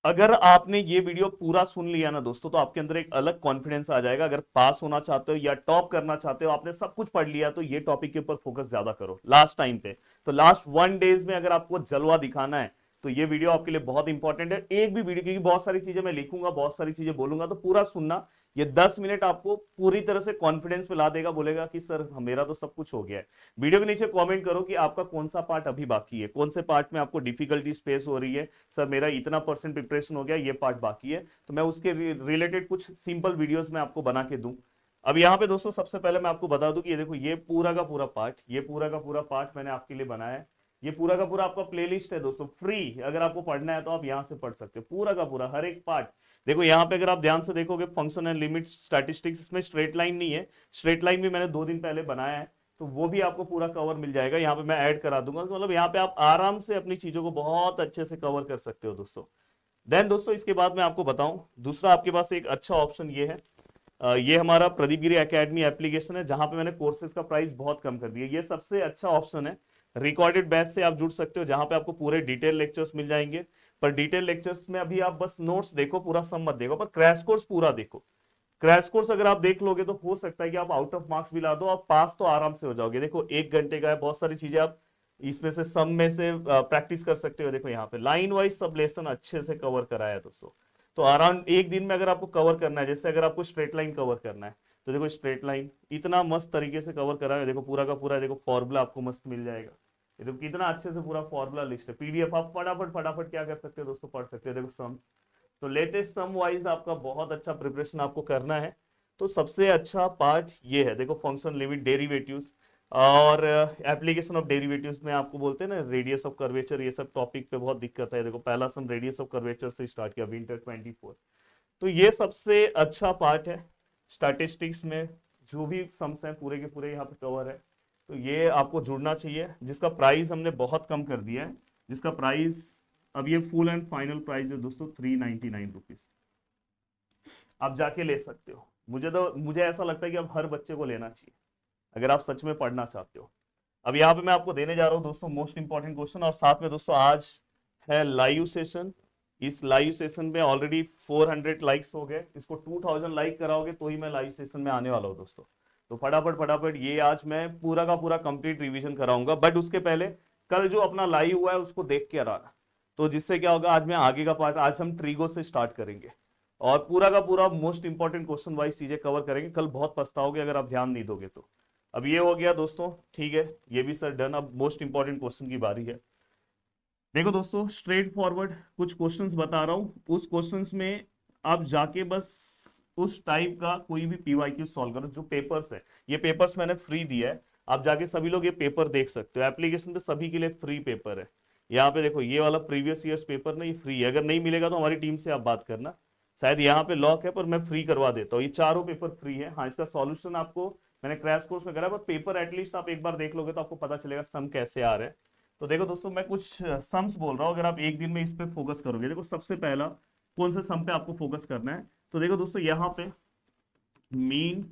अगर आपने ये वीडियो पूरा सुन लिया ना दोस्तों, तो आपके अंदर एक अलग कॉन्फिडेंस आ जाएगा। अगर पास होना चाहते हो या टॉप करना चाहते हो, आपने सब कुछ पढ़ लिया, तो ये टॉपिक के ऊपर फोकस ज्यादा करो लास्ट टाइम पे। तो लास्ट 1 डेज में अगर आपको जलवा दिखाना है, तो ये वीडियो आपके लिए बहुत इंपॉर्टेंट है। एक भी वीडियो, क्योंकि बहुत सारी चीजें मैं लिखूंगा, बहुत सारी चीजें बोलूंगा, तो पूरा सुनना। ये 10 मिनट आपको पूरी तरह से कॉन्फिडेंस में ला देगा, बोलेगा कि सर मेरा तो सब कुछ हो गया है। वीडियो के नीचे कमेंट करो कि आपका कौन सा पार्ट अभी बाकी है, कौन से पार्ट में आपको डिफिकल्टी फेस हो रही है। सर मेरा इतना परसेंट प्रिपरेशन हो गया, ये पार्ट बाकी है, तो मैं उसके रिलेटेड कुछ सिंपल वीडियोस में आपको बना के दूं। अब यहाँ पे दोस्तों सबसे पहले मैं आपको बता दूं कि ये देखो, ये पूरा का पूरा पार्ट, ये पूरा का पूरा पार्ट मैंने आपके लिए बनाया है। ये पूरा का पूरा आपका प्लेलिस्ट है दोस्तों, फ्री। अगर आपको पढ़ना है तो आप यहाँ से पढ़ सकते हो, पूरा का पूरा हर एक पार्ट। देखो यहाँ पे अगर आप ध्यान से देखोगे, फंक्शन एंड लिमिट स्टैटिस्टिक्स, इसमें स्ट्रेट लाइन नहीं है। स्ट्रेट लाइन भी मैंने 2 दिन पहले बनाया है, तो वो भी आपको पूरा कवर मिल जाएगा। यहाँ पे मैं ऐड करा दूंगा, तो मतलब यहाँ पे आप आराम से अपनी चीजों को बहुत अच्छे से कवर कर सकते हो दोस्तों। देन दोस्तों इसके बाद मैं आपको बताऊं, दूसरा आपके पास एक अच्छा ऑप्शन ये है। ये हमारा प्रदीप गिरी एकेडमी एप्लीकेशन है, जहां पे मैंने कोर्सेज का प्राइस बहुत कम कर दिया। ये सबसे अच्छा ऑप्शन है। रिकॉर्डेड बैच से आप जुड़ सकते हो, जहां पे आपको पूरे डिटेल लेक्चर्स मिल जाएंगे। पर डिटेल लेक्चर्स में अभी आप बस नोट्स देखो, पूरा सम मत देखो, पर क्रैश कोर्स पूरा देखो। क्रैश कोर्स अगर आप देख लोगे, तो हो सकता है कि आप आउट ऑफ मार्क्स भी ला दो, आप पास तो आराम से हो जाओगे। देखो 1 घंटे का है, बहुत सारी चीजें आप इसमें से, सम में से प्रैक्टिस कर सकते हो। देखो यहाँ पे लाइन वाइज सब लेसन अच्छे से कवर कराया है दोस्तों। तो अराउंड एक दिन में अगर आपको कवर करना है, जैसे अगर आपको स्ट्रेट लाइन कवर करना है, तो देखो स्ट्रेट लाइन इतना मस्त तरीके से कवर करा है। देखो पूरा का पूरा, देखो फॉर्मूला आपको मस्त मिल जाएगा। ये देखो कितना अच्छे से पूरा फॉर्मूला लिस्ट है, पीडीएफ आप फटाफट फटाफट क्या कर सकते हो दोस्तों, पढ़ सकते हो। देखो सम, तो लेटेस्ट सम वाइज आपका बहुत अच्छा प्रिपरेशन आपको करना है। तो सबसे अच्छा पार्ट ये है, देखो फंक्शन लिमिट डेरिवेटिव्स और एप्लीकेशन ऑफ डेरिवेटिव्स में आपको बोलते हैं ना, रेडियस ऑफ कर्वेचर, ये सब टॉपिक पे बहुत दिक्कत है। देखो पहला सम रेडियस ऑफ कर्वेचर से स्टार्ट किया, विंटर 24। तो ये सबसे अच्छा पार्ट है। स्टैटिस्टिक्स में जो भी सम्स हैं पूरे के पूरे यहाँ पे कवर है। तो ये आपको जुड़ना चाहिए, जिसका प्राइस हमने बहुत कम कर दिया है। जिसका प्राइस, अब ये फुल एंड फाइनल प्राइस है दोस्तों, 399 रुपीज। आप जाके ले सकते हो। मुझे ऐसा लगता है कि अब हर बच्चे को लेना चाहिए, अगर आप सच में पढ़ना चाहते हो। अब यहाँ पे मैं आपको देने जा रहा हूँ दोस्तों मोस्ट इंपॉर्टेंट क्वेश्चन, और साथ में दोस्तों आज है लाइव सेशन। इस लाइव सेशन में ऑलरेडी 400 लाइक्स हो गए, इसको 2000 लाइक कराओगे तो ही मैं लाइव सेशन में आने वाला हूँ दोस्तों। तो फटाफट फटाफट ये आज मैं पूरा का पूरा कंप्लीट रिवीजन कराऊंगा, बट उसके पहले कल जो अपना लाइव हुआ है उसको देख के आना। तो जिससे क्या होगा, आज मैं आगे का पार्ट, आज हम ट्रीगो से स्टार्ट करेंगे, और पूरा का पूरा मोस्ट इंपॉर्टेंट क्वेश्चन वाइज चीजें कवर करेंगे। कल बहुत पछताओगे अगर आप ध्यान नहीं दोगे तो। अब ये हो गया दोस्तों, ठीक है, ये भी सर डन। अब मोस्ट इंपॉर्टेंट क्वेश्चन की बारी है। देखो दोस्तों स्ट्रेट फॉरवर्ड कुछ क्वेश्चंस बता रहा हूं, उस क्वेश्चंस में आप जाके बस उस टाइप का कोई भी पीवाईक्यू सॉल्व करो। जो पेपर्स है, ये पेपर्स मैंने फ्री दिया है, आप जाके सभी लोग ये पेपर देख सकते हो। एप्लीकेशन पे सभी के लिए फ्री पेपर है। यहाँ पे देखो ये वाला प्रीवियस ईयर्स पेपर ना, ये फ्री है। अगर नहीं मिलेगा तो हमारी टीम से आप बात करना, शायद यहाँ पे लॉक है, पर मैं फ्री करवा देता हूँ। ये चारों पेपर फ्री है। हाँ, इसका सॉल्यूशन आपको मैंने क्रैश कोर्स में करा, पर पेपर एटलीस्ट आप एक बार देख लोगे तो आपको पता चलेगा सम कैसे आ रहे हैं। तो देखो दोस्तों मैं कुछ सम्स बोल रहा हूँ, अगर आप एक दिन में इस पे फोकस करोगे। देखो सबसे पहला कौन से सम पे आपको फोकस करना है, तो देखो दोस्तों यहाँ पे mean,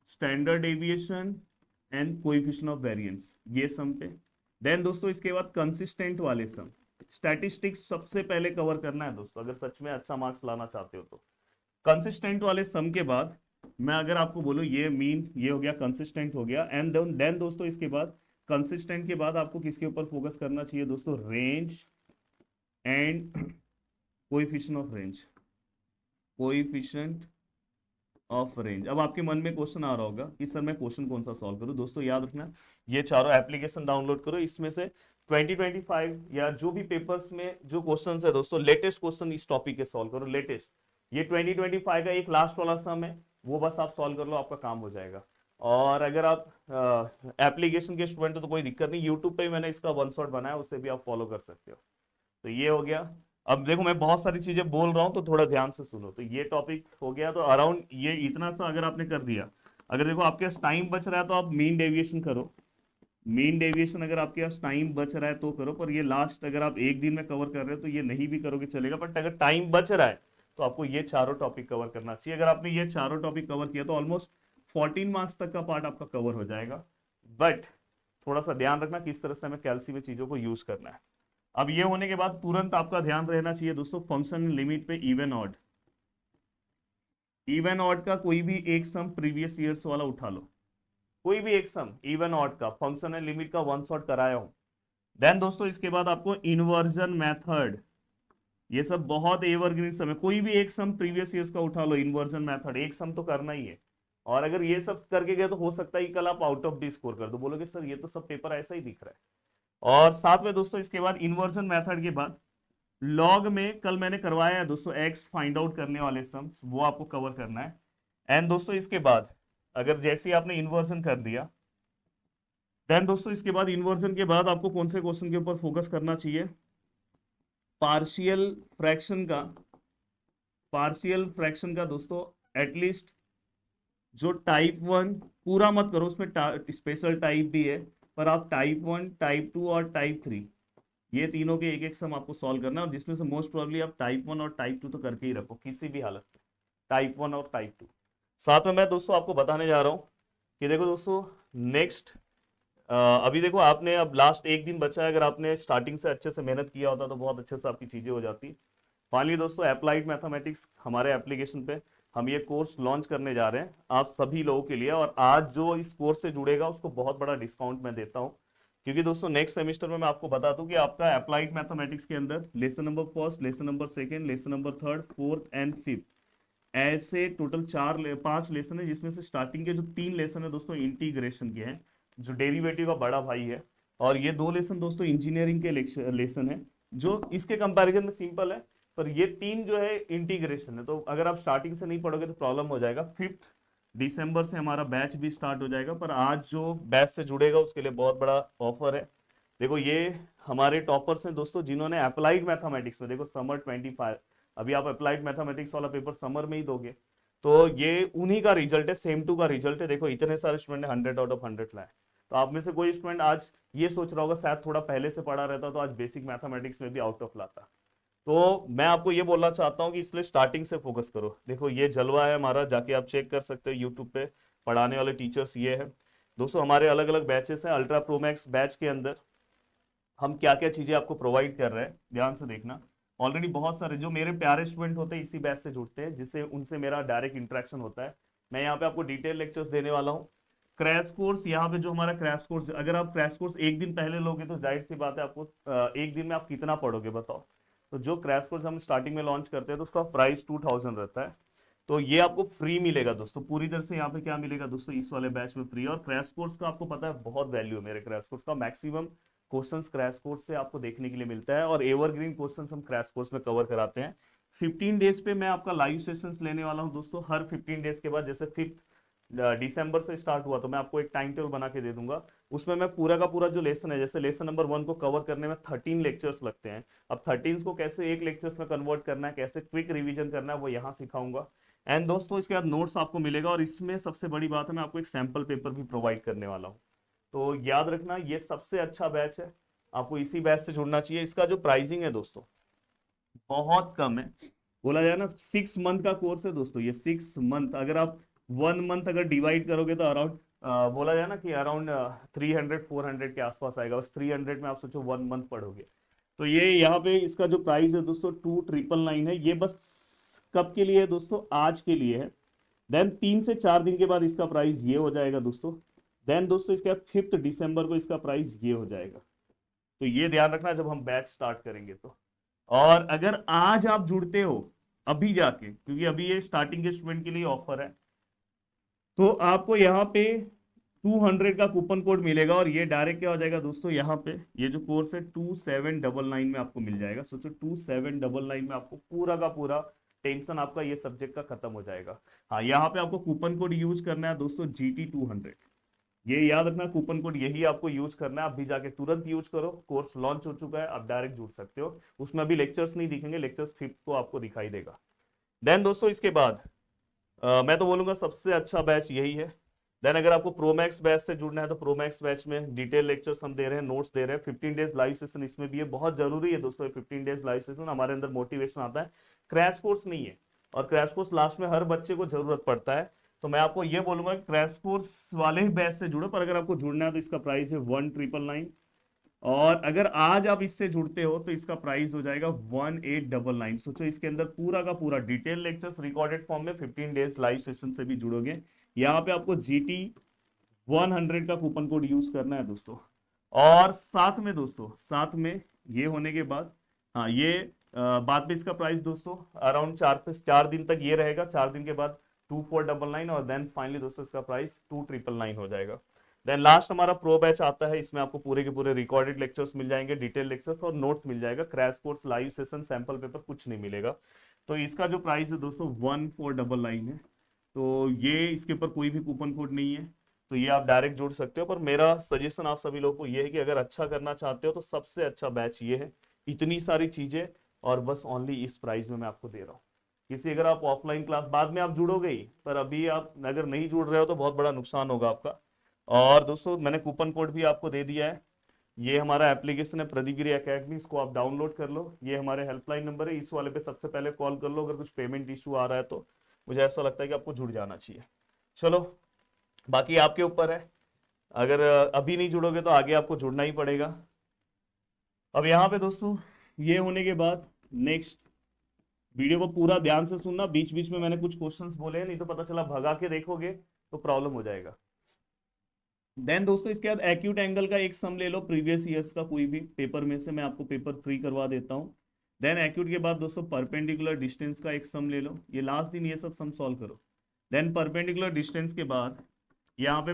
standard deviation and coefficient of variance, ये सम पे। देन दोस्तों इसके बाद कंसिस्टेंट वाले सम, स्टैटिस्टिक्स सबसे पहले कवर करना है दोस्तों, अगर सच में अच्छा मार्क्स लाना चाहते हो तो। कंसिस्टेंट वाले सम के बाद मैं अगर आपको बोलूं, ये मीन, ये हो गया, कंसिस्टेंट हो गया, एंड देन दोस्तों इसके बाद, कंसिस्टेंट के बाद आपको किसके ऊपर फोकस करना चाहिए दोस्तों, range and coefficient of range, coefficient of range. अब आपके मन में क्वेश्चन आ रहा होगा कि सर मैं क्वेश्चन कौन सा सॉल्व करूं। दोस्तों याद रखना, ये चारों एप्लीकेशन डाउनलोड करो, इसमें से 2025 या जो भी पेपर्स में जो क्वेश्चन है दोस्तों, लेटेस्ट क्वेश्चन इस टॉपिक के सॉल्व करो, लेटेस्ट। ये 2025 का एक लास्ट वाला सम है, वो बस आप सॉल्व कर लो, आपका काम हो जाएगा। और अगर आप एप्लीकेशन के स्टूडेंट हो तो कोई दिक्कत नहीं, यूट्यूब पे मैंने इसका वन शॉट बनाया, उसे भी आप फॉलो कर सकते हो। तो ये हो गया। अब देखो मैं बहुत सारी चीजें बोल रहा हूं, तो थोड़ा ध्यान से सुनो। तो ये टॉपिक हो गया, तो अराउंड ये इतना सा अगर आपने कर दिया, अगर देखो आपके पास टाइम बच रहा है तो आप मीन डेविएशन करो। मीन डेविएशन अगर आपके पास टाइम बच रहा है तो करो, पर ये लास्ट अगर आप एक दिन में कवर कर रहे हो तो ये नहीं भी करोगे चलेगा, बट अगर टाइम बच रहा है तो आपको ये चारों टॉपिक कवर करना चाहिए। अगर आपने ये चारों टॉपिक कवर किया तो ऑलमोस्ट 14 मार्क्स तक का पार्ट आपका कवर हो जाएगा। बट थोड़ा सा ध्यान रखना किस तरह से हमें कैलसी में चीजों को यूज करना है। अब ये होने के बाद तुरंत आपका ध्यान रहना चाहिए दोस्तों फंक्शन लिमिट पे इवन ऑड। इवन ऑड का कोई भी एक सम प्रीवियस ईयर्स वाला उठा लो, कोई भी एक सम इवन ऑड का फंक्शन एंड लिमिट का वन शॉट कराया हूं। देन दोस्तों इसके बाद आपको इन्वर्जन मेथड, ये सब बहुत एवरग्रीन सम है, कोई भी एक सम प्रीवियस ईयर्स का उठा लो, इन्वर्जन मेथड एक सम तो करना ही है। और अगर ये सब करके गए तो हो सकता है कि कल आप आउट ऑफ डी स्कोर कर दो, बोलोगे सर ये तो सब पेपर ऐसा ही दिख रहा है। और साथ में दोस्तों इसके बाद इन्वर्जन मेथड के बाद लॉग में कल मैंने करवाया है दोस्तों एक्स फाइंड आउट करने वाले सम्स, वो आपको कवर करना है। एंड दोस्तों इसके बाद अगर जैसे ही आपने इन्वर्जन कर दिया, देन दोस्तों इसके बाद इन्वर्जन के बाद आपको कौन से क्वेश्चन के ऊपर फोकस करना चाहिए, पार्शियल फ्रैक्शन का। पार्शियल फ्रैक्शन का दोस्तों एटलीस्ट जो टाइप 1 पूरा मत करो, उसमें स्पेशल टाइप भी है, पर आप टाइप 1, टाइप 2 और टाइप 3 ये तीनों के एक एक सम आपको सॉल्व करना है, और जिसमें से मोस्ट प्रोबेबली आप टाइप 1 और टाइप 2 तो करके ही रखो किसी भी हालत में, टाइप 1 और टाइप 2। साथ में मैं दोस्तों आपको बताने जा रहा हूँ कि देखो दोस्तों नेक्स्ट अभी देखो आपने अब लास्ट एक दिन बचा है, अगर आपने स्टार्टिंग से अच्छे से मेहनत किया होता तो बहुत अच्छे से आपकी चीजें हो जाती। फाइनली दोस्तों अप्लाइड मैथमेटिक्स हमारे एप्लीकेशन पे हम ये कोर्स लॉन्च करने जा रहे हैं आप सभी लोगों के लिए, और आज जो इस कोर्स से जुड़ेगा उसको बहुत बड़ा डिस्काउंट मैं देता हूँ। क्योंकि दोस्तों नेक्स्ट सेमेस्टर में मैं आपको बता दूं कि आपका अप्लाइड मैथमेटिक्स के अंदर lesson number first, lesson number second, lesson number third, fourth and fifth, ऐसे टोटल 5 लेसन है, जिसमें से स्टार्टिंग के जो 3 लेसन है दोस्तों इंटीग्रेशन के हैं, जो डेरिवेटिव का बड़ा भाई है, और ये 2 लेसन दोस्तों इंजीनियरिंग के लेसन है जो इसके कंपैरिजन में सिंपल है, पर ये 3 जो है इंटीग्रेशन है। तो अगर आप स्टार्टिंग से नहीं पढ़ोगे तो प्रॉब्लम हो जाएगा। 5 दिसंबर से हमारा बैच भी स्टार्ट हो जाएगा, पर आज जो बैच से जुड़ेगा उसके लिए बहुत बड़ा ऑफर है। देखो ये हमारे टॉपर्स हैं दोस्तों जिन्होंने अप्लाइड मैथमेटिक्स में, देखो समर 25, अभी आप अप्लाइड मैथमेटिक्स वाला पेपर समर में ही दोगे, तो ये उन्हीं का रिजल्ट है, सेम टू का रिजल्ट है। देखो इतने सारे स्टूडेंट ने 100 आउट ऑफ 100 लाए, तो आप में से कोई स्टूडेंट आज ये सोच रहा होगा शायद थोड़ा पहले से पढ़ा रहता तो आज बेसिक मैथमेटिक्स में भी आउट ऑफ लाता। तो मैं आपको ये बोलना चाहता हूँ कि इसलिए स्टार्टिंग से फोकस करो। देखो ये जलवा है हमारा, जाके आप चेक कर सकते हो यूट्यूब पे, पढ़ाने वाले टीचर्स ये है दोस्तों। हमारे अलग अलग बैचेस हैं, अल्ट्रा प्रो मैक्स बैच के अंदर हम क्या क्या चीजें आपको प्रोवाइड कर रहे हैं, ध्यान से देखना। ऑलरेडी बहुत सारे जो मेरे प्यारे स्टूडेंट होते हैं इसी बैच से जुड़ते हैं, जिससे उनसे मेरा डायरेक्ट इंटरेक्शन होता है। मैं यहाँ पे आपको डिटेल लेक्चर्स देने वाला हूँ। क्रैश कोर्स, यहाँ पे जो हमारा क्रैश कोर्स, अगर आप क्रैश कोर्स एक दिन पहले लोगे तो जाहिर सी बात है आपको एक दिन में आप कितना पढ़ोगे बताओ। तो जो क्रैश कोर्स हम स्टार्टिंग में लॉन्च करते हैं तो उसका प्राइस 2000 रहता है, तो ये आपको फ्री मिलेगा दोस्तों पूरी तरह से। यहाँ पे क्या मिलेगा दोस्तों इस वाले बैच में फ्री, और क्रैश कोर्स का आपको पता है बहुत वैल्यू है मेरे क्रैश कोर्स का। मैक्सिमम क्वेश्चंस क्रैश कोर्स से आपको देखने के लिए मिलता है, और एवरग्रीन क्वेश्चंस हम क्रैश कोर्स में कवर कराते हैं। 15 डेज पे मैं आपका लाइव सेशंस लेने वाला हूं दोस्तों। हर 15 डेज के बाद, जैसे 5 दिसंबर से स्टार्ट हुआ तो मैं आपको एक टाइम टेबल बना के दे दूंगा, उसमें मैं पूरा का पूरा जो लेसन है, जैसे लेसन नंबर 1 को कवर करने में 13 लेक्चर्स लगते हैं, अब 13 को कैसे एक लेक्चर्स में कन्वर्ट करना है, कैसे क्विक रिवीजन करना है, वो यहाँ सिखाऊंगा। एंड दोस्तों इसके बाद नोट्स आपको मिलेगा, और इसमें सबसे बड़ी बात है मैं आपको एक सैंपल पेपर भी प्रोवाइड करने वाला हूँ। तो याद रखना ये सबसे अच्छा बैच है, आपको इसी बैच से जुड़ना चाहिए। इसका जो प्राइसिंग है दोस्तों बहुत कम है, बोला जाए ना 6 मंथ का कोर्स है दोस्तों ये। 6 मंथ, अगर आप 1 मंथ अगर डिवाइड करोगे तो अराउंड बोला जाए ना कि अराउंड 300-400 के आसपास आएगा। बस 300 में आप सोचो 1 मंथ पढ़ोगे। तो ये यहाँ पे इसका जो प्राइस है दोस्तों 2999 है। ये बस कब के लिए है दोस्तों, आज के लिए है। देन 3 से 4 दिन के बाद इसका प्राइस ये हो जाएगा दोस्तों। देन दोस्तों इसके बाद 5 दिसंबर को इसका प्राइस ये हो जाएगा। तो ये ध्यान रखना जब हम बैच स्टार्ट करेंगे तो। और अगर आज आप जुड़ते हो अभी जाके, क्योंकि अभी ये स्टार्टिंग के स्टूडेंट के लिए ऑफर है, तो आपको यहाँ पे 200 का कूपन कोड मिलेगा, और ये डायरेक्ट क्या हो जाएगा दोस्तों, यहाँ पे ये जो कोर्स है 2799 में आपको मिल जाएगा। सोचो 2799 में आपको पूरा का पूरा टेंशन आपका ये सब्जेक्ट का खत्म हो जाएगा। हाँ, यहाँ पे आपको कूपन कोड यूज करना है दोस्तों GT200, ये याद रखना कूपन कोड यही आपको यूज करना है। आप भी जाके तुरंत यूज करो, कोर्स लॉन्च हो चुका है, आप डायरेक्ट जुड़ सकते हो। उसमें अभी लेक्चर्स नहीं दिखेंगे, लेक्चर्स 5 को आपको दिखाई देगा। देन दोस्तों इसके बाद मैं तो बोलूंगा सबसे अच्छा बैच यही है। देन अगर आपको प्रोमैक्स बैच से जुड़ना है तो प्रोमैक्स बैच में डिटेल लेक्चर्स हम दे रहे हैं, नोट्स दे रहे हैं। 15 डेज लाइव सेशन इसमें भी है, बहुत जरूरी है दोस्तों 15 डेज लाइव सेशन। हमारे अंदर मोटिवेशन आता है, क्रैश कोर्स नहीं है, और क्रैश कोर्स लास्ट में हर बच्चे को जरूरत पड़ता है। तो मैं आपको ये बोलूंगा कि क्रैश कोर्स वाले ही बैच से जुड़ो, पर अगर आपको जुड़ना है तो इसका प्राइस है 1999। और अगर आज आप इससे जुड़ते हो तो इसका प्राइस हो जाएगा 1899। सोचो इसके अंदर पूरा का पूरा डिटेल लेक्चर्स रिकॉर्डेड फॉर्म में 15 डेज लाइव सेशन से भी जुड़ोगे। यहाँ पे आपको GT 100 का कूपन कोड यूज करना है दोस्तों। और साथ में दोस्तों, साथ में ये होने के बाद, हाँ ये बाद में इसका प्राइस दोस्तों अराउंड 4 दिन तक ये रहेगा। 4 दिन के बाद 2499 और देन फाइनली दोस्तों इसका प्राइस 2999 हो जाएगा। देन लास्ट हमारा प्रो बैच आता है, इसमें आपको पूरे के पूरे रिकॉर्डेड लेक्चर्स मिल जाएंगे, डिटेल लेक्चर्स और नोट्स मिल जाएगा। Crash course, live session, sample paper कुछ नहीं मिलेगा। तो इसका जो प्राइस है दोस्तों 1499 है। तो ये इसके ऊपर कोई भी कूपन कोड नहीं है, तो ये आप डायरेक्ट जोड़ सकते हो। पर मेरा सजेशन आप सभी लोगों को ये है कि अगर अच्छा करना चाहते हो तो सबसे अच्छा बैच ये है। इतनी सारी चीजें और बस ओनली इस प्राइस में मैं आपको दे रहा हूँ। किसी अगर आप ऑफलाइन क्लास बाद में आप जुड़ोगे ही, पर अभी आप अगर नहीं जुड़ रहे हो तो बहुत बड़ा नुकसान होगा आपका। और दोस्तों मैंने कूपन कोड भी आपको दे दिया है। ये हमारा एप्लीकेशन है प्रदीप गिरी एकेडमी, इसको आप डाउनलोड कर लो। ये हमारे हेल्पलाइन नंबर है, इस वाले पे सबसे पहले कॉल कर लो अगर कुछ पेमेंट इशू आ रहा है तो। मुझे ऐसा लगता है कि आपको जुड़ जाना चाहिए। चलो बाकी आपके ऊपर है, अगर अभी नहीं जुड़ोगे तो आगे आपको जुड़ना ही पड़ेगा। अब यहाँ पे दोस्तों ये होने के बाद नेक्स्ट वीडियो को पूरा ध्यान से सुनना। बीच बीच में मैंने कुछ क्वेश्चंस बोले हैं, नहीं तो पता चला भगा के देखोगे तो प्रॉब्लम हो जाएगा। देन दोस्तों इसके बाद एक्यूट एंगल का एक सम ले लो, प्रीवियस ईयर्स का कोई भी पेपर में से, मैं आपको पेपर फ्री करवा देता हूँ। देन एक्यूट के बाद दोस्तों परपेंडिकुलर डिस्टेंस का एक सम ले लो, ये लास्ट दिन ये सब सम सॉल्व करो। देन परपेंडिकुलर डिस्टेंस के बाद यहाँ पे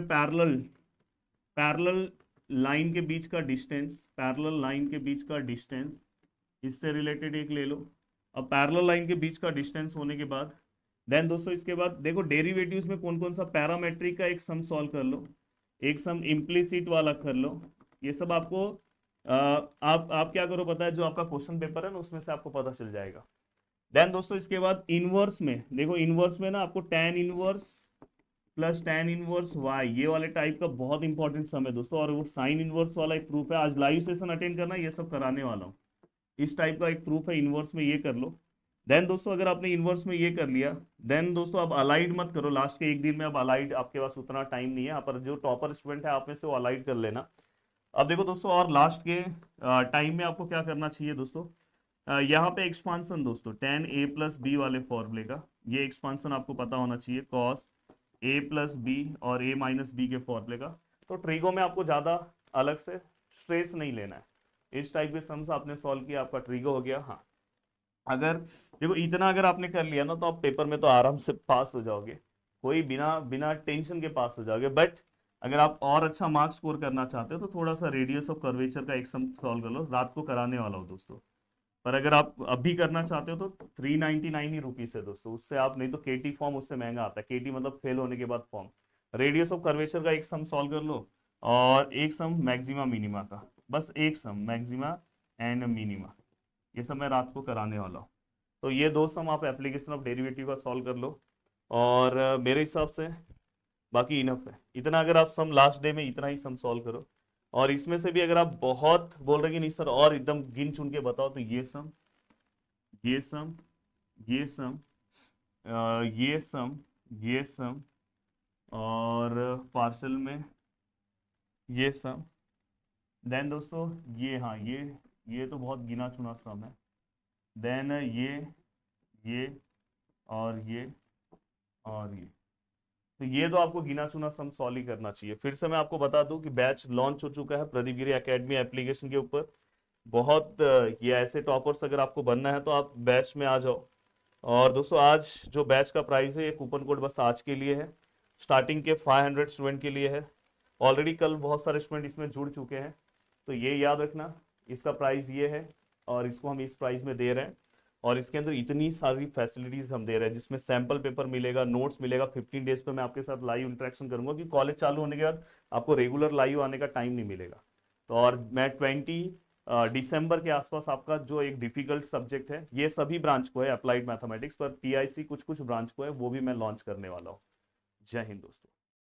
पैरेलल लाइन के बीच का डिस्टेंस, पैरेलल लाइन के बीच का डिस्टेंस, इससे रिलेटेड एक ले लो। अब पैरेलल लाइन के बीच का डिस्टेंस होने के बाद देन दोस्तों इसके बाद देखो डेरिवेटिव्स में कौन कौन सा पैरामेट्रिक का एक सम सॉल्व कर लो, एक सम इम्प्लिसिट वाला कर लो। ये सब आपको आप क्या करो पता है, जो आपका क्वेश्चन पेपर है ना उसमें से आपको पता चल जाएगा। देन दोस्तों इसके बाद इनवर्स में देखो, इनवर्स में ना आपको tan inverse plus tan inverse y, ये वाले टाइप का बहुत इंपॉर्टेंट सम है दोस्तों। और वो साइन इनवर्स वाला एक प्रूफ है, आज लाइव सेशन अटेंड करना, ये सब कराने वाला हूँ। इस टाइप का एक प्रूफ है इनवर्स में, ये कर लो। देन दोस्तों अगर आपने इनवर्स में ये कर लिया, देन दोस्तों अब अलाइड मत करो, लास्ट के एक दिन में अब अलाइड आपके पास उतना टाइम नहीं है। यहाँ पर जो टॉपर स्टूडेंट है आप में से वो अलाइड कर लेना। अब देखो दोस्तों, और लास्ट के टाइम में आपको क्या करना चाहिए दोस्तों, यहाँ पे एक्सपांसन दोस्तों tan a प्लस बी वाले फॉर्मूले का, ये एक्सपांसन आपको पता होना चाहिए, cos a प्लस बी और a माइनस बी के फॉर्मूले का। तो ट्रिगो में आपको ज़्यादा अलग से स्ट्रेस नहीं लेना है, इस टाइप के सम्स आपने सॉल्व किया, आपका ट्रिगो हो गया। हाँ अगर देखो इतना अगर आपने कर लिया ना तो आप पेपर में तो आराम से पास हो जाओगे, कोई बिना बिना टेंशन के पास हो जाओगे। बट अगर आप और अच्छा मार्क्स स्कोर करना चाहते हो तो थोड़ा सा रेडियस ऑफ कर्वेचर का एक सम सॉल्व कर लो, रात को कराने वाला हो दोस्तों। पर अगर आप अभी करना चाहते हो तो 399 ही रुपीस है दोस्तों, उससे आप नहीं तो केटी फॉर्म उससे महंगा आता है, केटी मतलब फेल होने के बाद फॉर्म। रेडियस ऑफ कर्वेचर का एक सम सॉल्व कर लो और एक सम मैक्सिमा मिनिमा का, बस एक सम मैक्सिमा एंड मिनिमा, ये सब मैं रात को कराने वाला हूँ। तो ये दो सम आप एप्लीकेशन ऑफ डेरिवेटिव का सॉल्व कर लो और मेरे हिसाब से बाकी इनफ है। इतना अगर आप सम लास्ट डे में इतना ही सम सॉल्व करो, और इसमें से भी अगर आप बहुत बोल रहे कि नहीं सर और एकदम गिन चुन के बताओ, तो ये सम, ये सम, ये सम, ये सम, ये सम, और पार्शल में ये सम। देन दोस्तों ये, हाँ ये तो बहुत गिना चुना सम है। देन ये और ये और ये, तो ये तो आपको गिना चुना सम सॉल्व ही करना चाहिए। फिर से मैं आपको बता दूं कि बैच लॉन्च हो चुका है प्रदीप गिरी एकेडमी एप्लीकेशन के ऊपर। बहुत ये ऐसे टॉपर्स अगर आपको बनना है तो आप बैच में आ जाओ। और दोस्तों आज जो बैच का प्राइस है, ये कूपन कोड बस आज के लिए है, स्टार्टिंग के 500 स्टूडेंट के लिए है। ऑलरेडी कल बहुत सारे स्टूडेंट इसमें जुड़ चुके हैं, तो ये याद रखना इसका प्राइस ये है और इसको हम इस प्राइस में दे रहे हैं। और इसके अंदर इतनी सारी फैसिलिटीज हम दे रहे हैं, जिसमें सैंपल पेपर मिलेगा, नोट्स मिलेगा, 15 डेज पे मैं आपके साथ लाइव इंटरेक्शन करूंगा, कि कॉलेज चालू होने के बाद आपको रेगुलर लाइव आने का टाइम नहीं मिलेगा। तो और मैं 20 दिसंबर के आसपास आपका जो एक डिफिकल्ट सब्जेक्ट है, ये सभी ब्रांच को है अप्लाइड मैथमेटिक्स, पर पीआईसी कुछ कुछ ब्रांच को है, वो भी मैं लॉन्च करने वाला हूँ। जय हिंद दोस्तों।